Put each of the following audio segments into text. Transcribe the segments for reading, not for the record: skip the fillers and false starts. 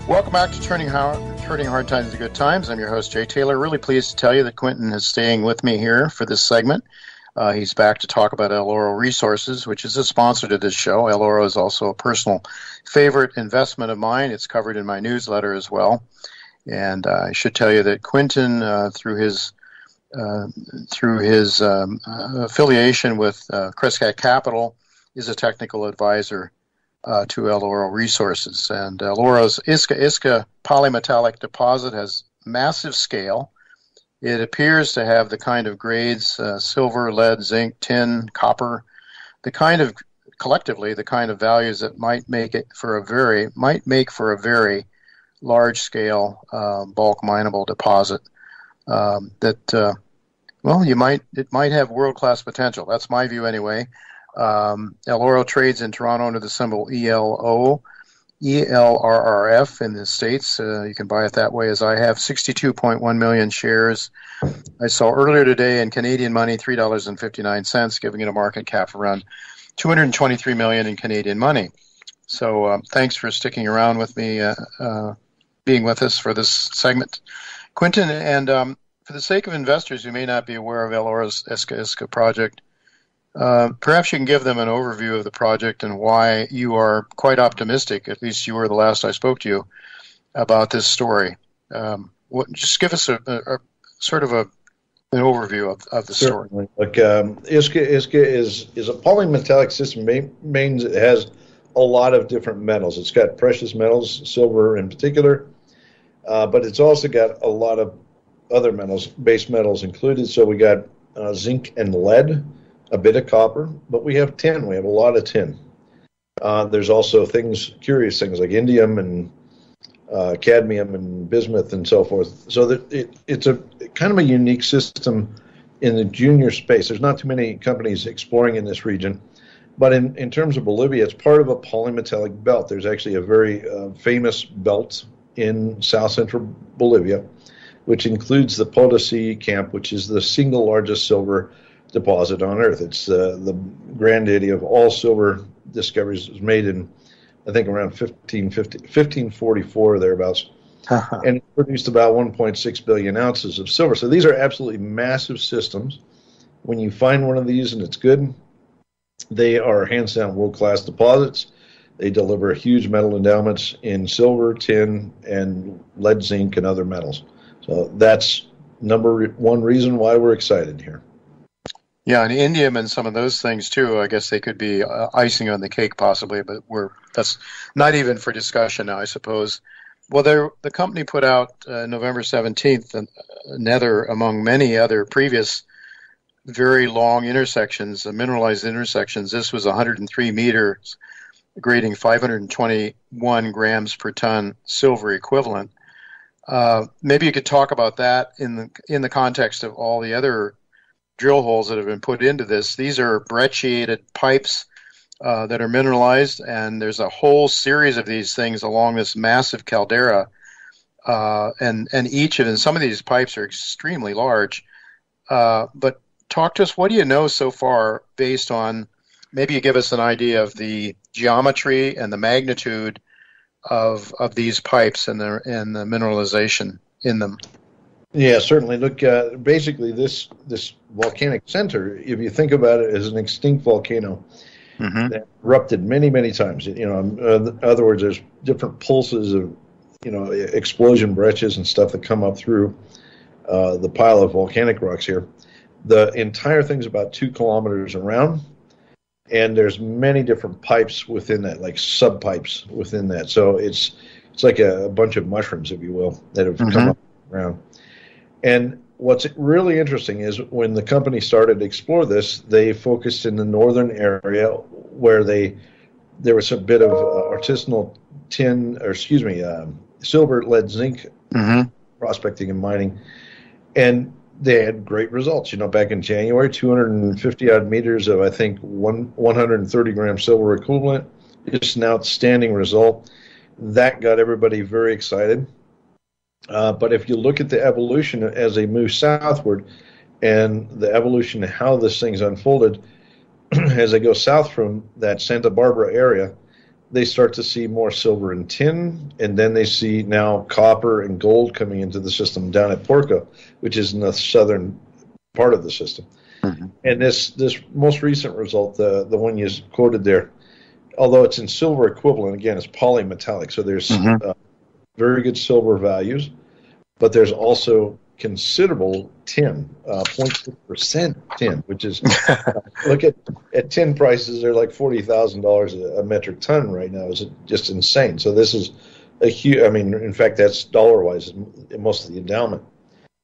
Welcome back to Turning Hard Times into Good Times. I'm your host, Jay Taylor. Really pleased to tell you that Quinton is staying with me here for this segment. He's back to talk about Eloro Resources, which is a sponsor to this show. Eloro is also a personal favorite investment of mine. It's covered in my newsletter as well. And I should tell you that Quinton, through his affiliation with Crescat Capital, is a technical advisor to Eloro Resources. And Eloro's Iska polymetallic deposit has massive scale. It appears to have the kind of grades, silver, lead, zinc, tin, copper, collectively the kind of values that might make for a very large scale bulk mineable deposit it might have world-class potential. That's my view anyway. Eloro trades in Toronto under the symbol ELO, ELRRF in the States. You can buy it that way as I have. 62.1 million shares. I saw earlier today in Canadian money $3.59, giving it a market cap around $223 million in Canadian money. So thanks for sticking around with me, being with us for this segment, Quinton. And for the sake of investors who may not be aware of Eloro's Iska project, perhaps you can give them an overview of the project and why you are quite optimistic, at least you were the last I spoke to you, about this story. Just give us a sort of an overview of the story. Look, Iska is a polymetallic system. Means it has a lot of different metals. It's got precious metals, silver in particular, but it's also got a lot of other metals, base metals included. So we got zinc and lead, a bit of copper, but we have tin. We have a lot of tin. There's also curious things like indium and cadmium and bismuth and so forth. So that it's a kind of a unique system in the junior space. There's not too many companies exploring in this region. But in terms of Bolivia, it's part of a polymetallic belt. There's actually a very famous belt in south central Bolivia, which includes the Potosi camp, which is the single largest silver deposit on Earth. It's the granddaddy of all silver discoveries. It was made in, I think, around 1544 or thereabouts. And it produced about 1.6 billion ounces of silver. So these are absolutely massive systems. When you find one of these and it's good, they are hands down world-class deposits. They deliver huge metal endowments in silver, tin, and lead, zinc, and other metals. So that's number one reason why we're excited here. Yeah, and indium and some of those things too. I guess they could be icing on the cake possibly, but that's not even for discussion now, I suppose. Well, the company put out November 17th another among many other previous very long intersections, mineralized intersections. This was 103 meters, grading 521 grams per ton silver equivalent. Maybe you could talk about that in the context of all the other drill holes that have been put into this. These are brecciated pipes that are mineralized, and there's a whole series of these things along this massive caldera, and each of them, some of these pipes are extremely large. But talk to us, what do you know so far based on, maybe you give us an idea of the geometry and the magnitude of these pipes and the mineralization in them? Yeah, certainly. Look, basically this volcanic center, if you think about it as an extinct volcano that erupted many, many times, in other words, there's different pulses of, explosion breccias and stuff that come up through the pile of volcanic rocks here. The entire thing's about 2 kilometers around, and there's many different pipes within that, like sub-pipes within that. So it's like a bunch of mushrooms, if you will, that have come up around. And what's really interesting is when the company started to explore this, they focused in the northern area where there was a bit of artisanal silver, lead, zinc prospecting and mining. And they had great results. Back in January, 250 odd meters of, I think, 130 gram silver equivalent. It's an outstanding result. That got everybody very excited. But if you look at the evolution as they move southward and the evolution of how this thing's unfolded, as they go south from that Santa Barbara area, they start to see more silver and tin, and then they see now copper and gold coming into the system down at Porco, which is in the southern part of the system. Mm-hmm. And this most recent result, the one you quoted there, although it's in silver equivalent, again, it's polymetallic, so there's very good silver values, but there's also considerable tin, 0.6% tin, which is, look at tin prices, they're like $40,000 a metric ton right now. It's just insane. So this is a huge, I mean, in fact, that's dollar-wise most of the endowment.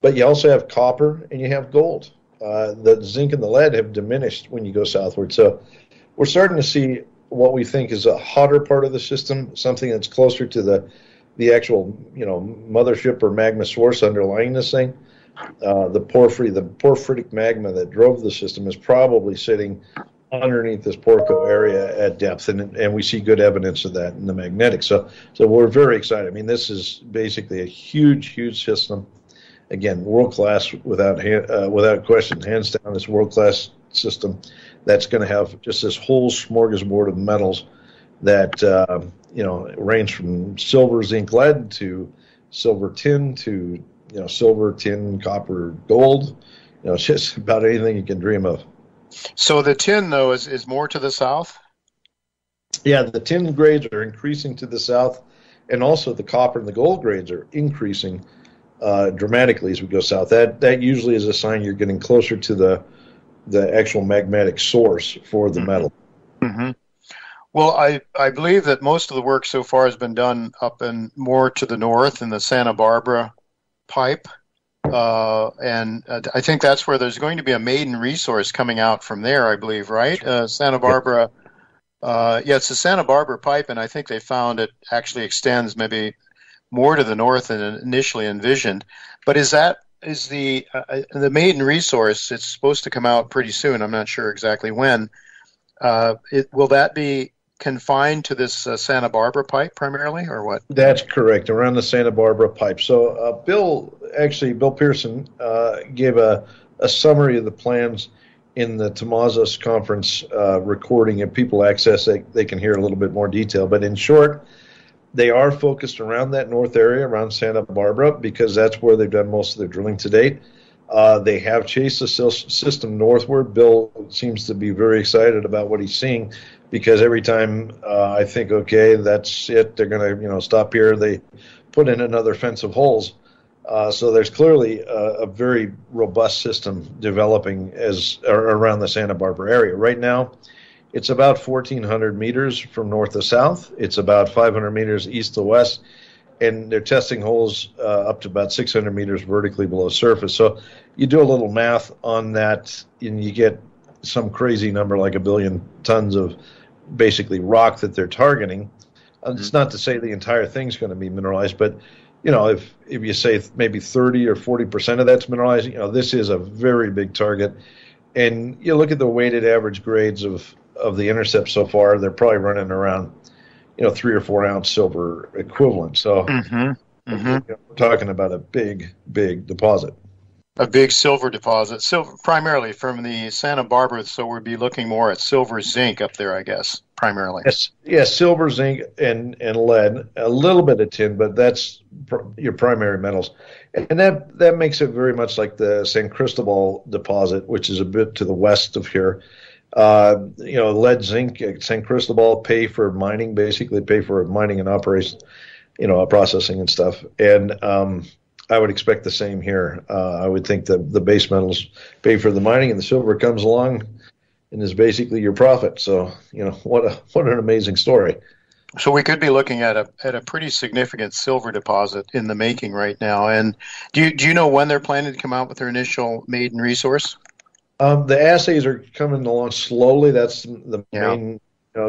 But you also have copper and you have gold. The zinc and the lead have diminished when you go southward. So we're starting to see what we think is a hotter part of the system, something that's closer to the actual, mothership or magma source underlying this thing. The porphyritic magma that drove the system is probably sitting underneath this Porco area at depth, and we see good evidence of that in the magnetics. So we're very excited. I mean, this is basically a huge system. Again, world class without question, hands down. This world class system that's going to have just this whole smorgasbord of metals that range from silver, zinc, lead to silver, tin to silver, tin, copper, gold. It's just about anything you can dream of. So the tin, though, is more to the south? Yeah, the tin grades are increasing to the south, and also the copper and the gold grades are increasing dramatically as we go south. That usually is a sign you're getting closer to the actual magmatic source for the metal. Mm-hmm. Well, I believe that most of the work so far has been done up and more to the north in the Santa Barbara pipe. And I think that's where there's going to be a maiden resource coming out from there, I believe, right? Santa Barbara. It's the Santa Barbara pipe, and I think they found it actually extends maybe more to the north than initially envisioned. But is the maiden resource? It's supposed to come out pretty soon. I'm not sure exactly when. Will that be confined to this Santa Barbara pipe primarily, or what? That's correct, around the Santa Barbara pipe. So Bill Pearson gave a summary of the plans in the Tomazos conference recording. If people access it, they can hear a little bit more detail. But in short, they are focused around that north area, around Santa Barbara, because that's where they've done most of their drilling to date. They have chased the system northward. Bill seems to be very excited about what he's seeing, because every time I think, okay, that's it, they're going to stop here, they put in another fence of holes. So there's clearly a very robust system developing around the Santa Barbara area. Right now, it's about 1,400 meters from north to south. It's about 500 meters east to west. And they're testing holes up to about 600 meters vertically below surface. So you do a little math on that, and you get some crazy number like 1 billion tons of basically rock that they're targeting. It's not to say the entire thing's going to be mineralized, but if you say maybe 30 or 40% of that's mineralized, this is a very big target. And you look at the weighted average grades of the intercept so far, they're probably running around 3 or 4 ounce silver equivalent. So we're talking about a big deposit. A big silver deposit. So primarily from the Santa Barbara, so we'd be looking more at silver, zinc up there, I guess, primarily. Yes, silver, zinc, and lead, a little bit of tin, but that's your primary metals. And that makes it very much like the San Cristobal deposit, which is a bit to the west of here. Lead, zinc, San Cristobal pay for mining, basically pay for mining and operation, processing and stuff. And I would expect the same here. I would think that the base metals pay for the mining, and the silver comes along and is basically your profit. So, what an amazing story. So we could be looking at a pretty significant silver deposit in the making right now. And do you know when they're planning to come out with their initial maiden resource? The assays are coming along slowly. That's the main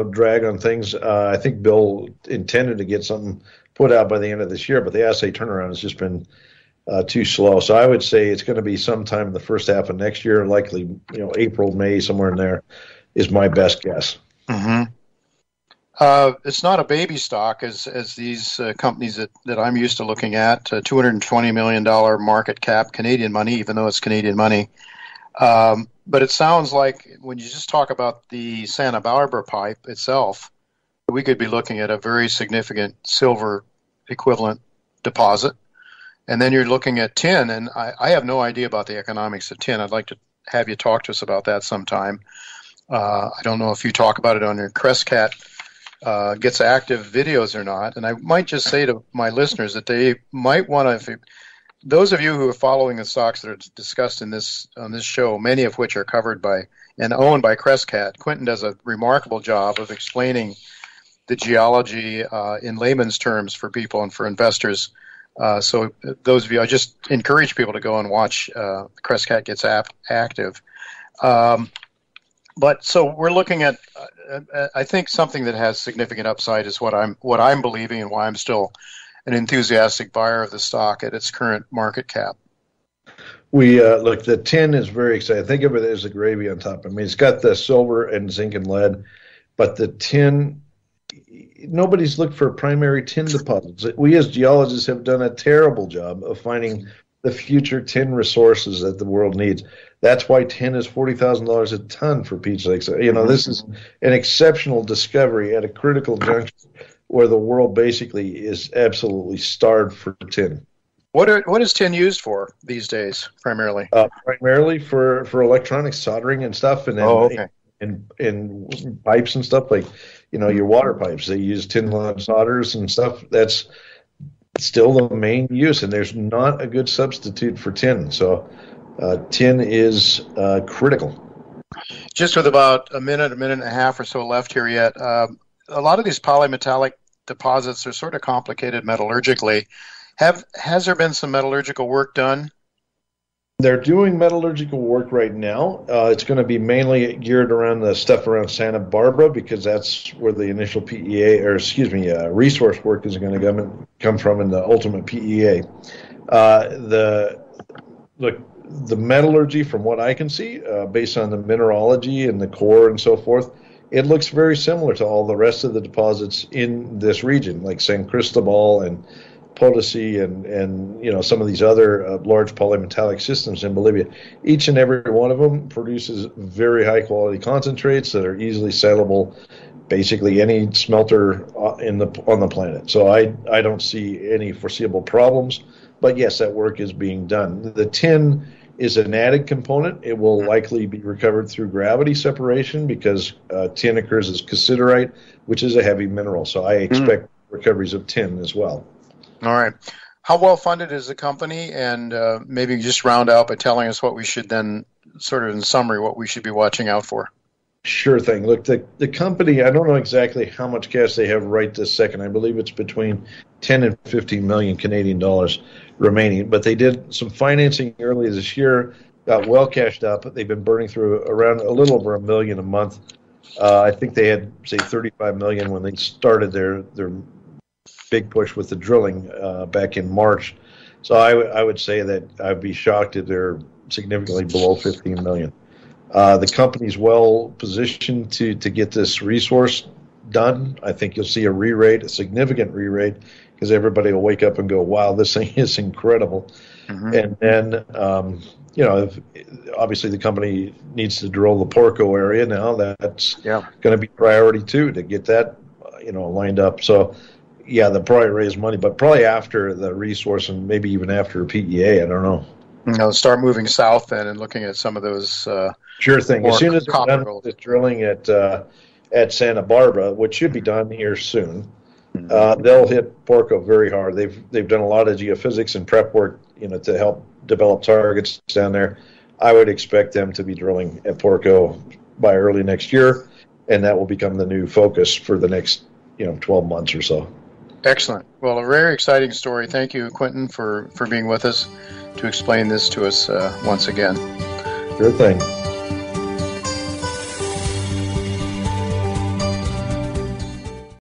drag on things. I think Bill intended to get something put out by the end of this year, but the assay turnaround has just been too slow. So I would say it's going to be sometime in the first half of next year, likely April, May, somewhere in there is my best guess. Mm-hmm. It's not a baby stock as these companies that I'm used to looking at, $220 million market cap, Canadian money, even though it's Canadian money. But it sounds like when you just talk about the Santa Barbara pipe itself, we could be looking at a very significant silver equivalent deposit. And then you're looking at tin, and I have no idea about the economics of tin. I'd like to have you talk to us about that sometime. I don't know if you talk about it on your Crescat Gets Active videos or not. And I might just say to my listeners that they might want to, those of you who are following the stocks that are discussed in on this show, many of which are covered by and owned by Crescat, Quinton does a remarkable job of explaining the geology in layman's terms for people and for investors. So those of you, I just encourage people to go and watch Crescat Gets Active. But so we're looking at, I think something that has significant upside is what I'm believing, and why I'm still an enthusiastic buyer of the stock at its current market cap. We look, the tin is very exciting. Think of it as the gravy on top. I mean, it's got the silver and zinc and lead, but the tin, nobody's looked for primary tin deposits. We as geologists have done a terrible job of finding the future tin resources that the world needs. That's why tin is $40,000 a ton for Peach Lake. So, this is an exceptional discovery at a critical juncture where the world basically is absolutely starved for tin. What is tin used for these days, primarily? Primarily for electronic soldering and stuff, and then okay. in pipes and stuff, like your water pipes. They use tin lead solders and stuff. That's still the main use, and there's not a good substitute for tin. So tin is critical. Just with about a minute and a half or so left here yet, a lot of these polymetallic deposits are sort of complicated metallurgically. Has there been some metallurgical work done? They're doing metallurgical work right now. It's going to be mainly geared around the stuff around Santa Barbara, because that's where the initial PEA, resource work is going to come from in the ultimate PEA. The metallurgy, from what I can see, based on the mineralogy and the core and so forth, it looks very similar to all the rest of the deposits in this region, like San Cristobal and Potosi and some of these other large polymetallic systems in Bolivia. Each and every one of them produces very high quality concentrates that are easily sellable, basically any smelter on the planet. So I don't see any foreseeable problems. But yes, that work is being done. The tin is an added component. It will likely be recovered through gravity separation, because tin occurs as cassiterite, which is a heavy mineral. So I expect recoveries of tin as well. All right. How well funded is the company? And maybe just round out by telling us what we should then, sort of in summary, what we should be watching out for. Sure thing. Look, the company, I don't know exactly how much cash they have right this second. I believe it's between 10 and 15 million Canadian dollars remaining. But they did some financing earlier this year, got well cashed up. They've been burning through around a little over $1 million a month. I think they had, say, 35 million when they started their big push with the drilling back in March. So I would say that I'd be shocked if they're significantly below 15 million. The company's well positioned to get this resource done. I think you'll see a significant re-rate, because everybody will wake up and go, wow, this thing is incredible. And then, obviously the company needs to drill the Porco area now. That's going to be priority too, to get that, lined up. So, yeah, they'll probably raise money, but probably after the resource and maybe even after PEA. I don't know. Start moving south then and looking at some of those. Sure thing. As soon as they're done with the drilling at Santa Barbara, which should be done here soon, they'll hit Porco very hard. They've done a lot of geophysics and prep work, to help develop targets down there. I would expect them to be drilling at Porco by early next year, and that will become the new focus for the next 12 months or so. Excellent. Well, a very exciting story. Thank you, Quinton, for being with us to explain this to us once again. Sure thing.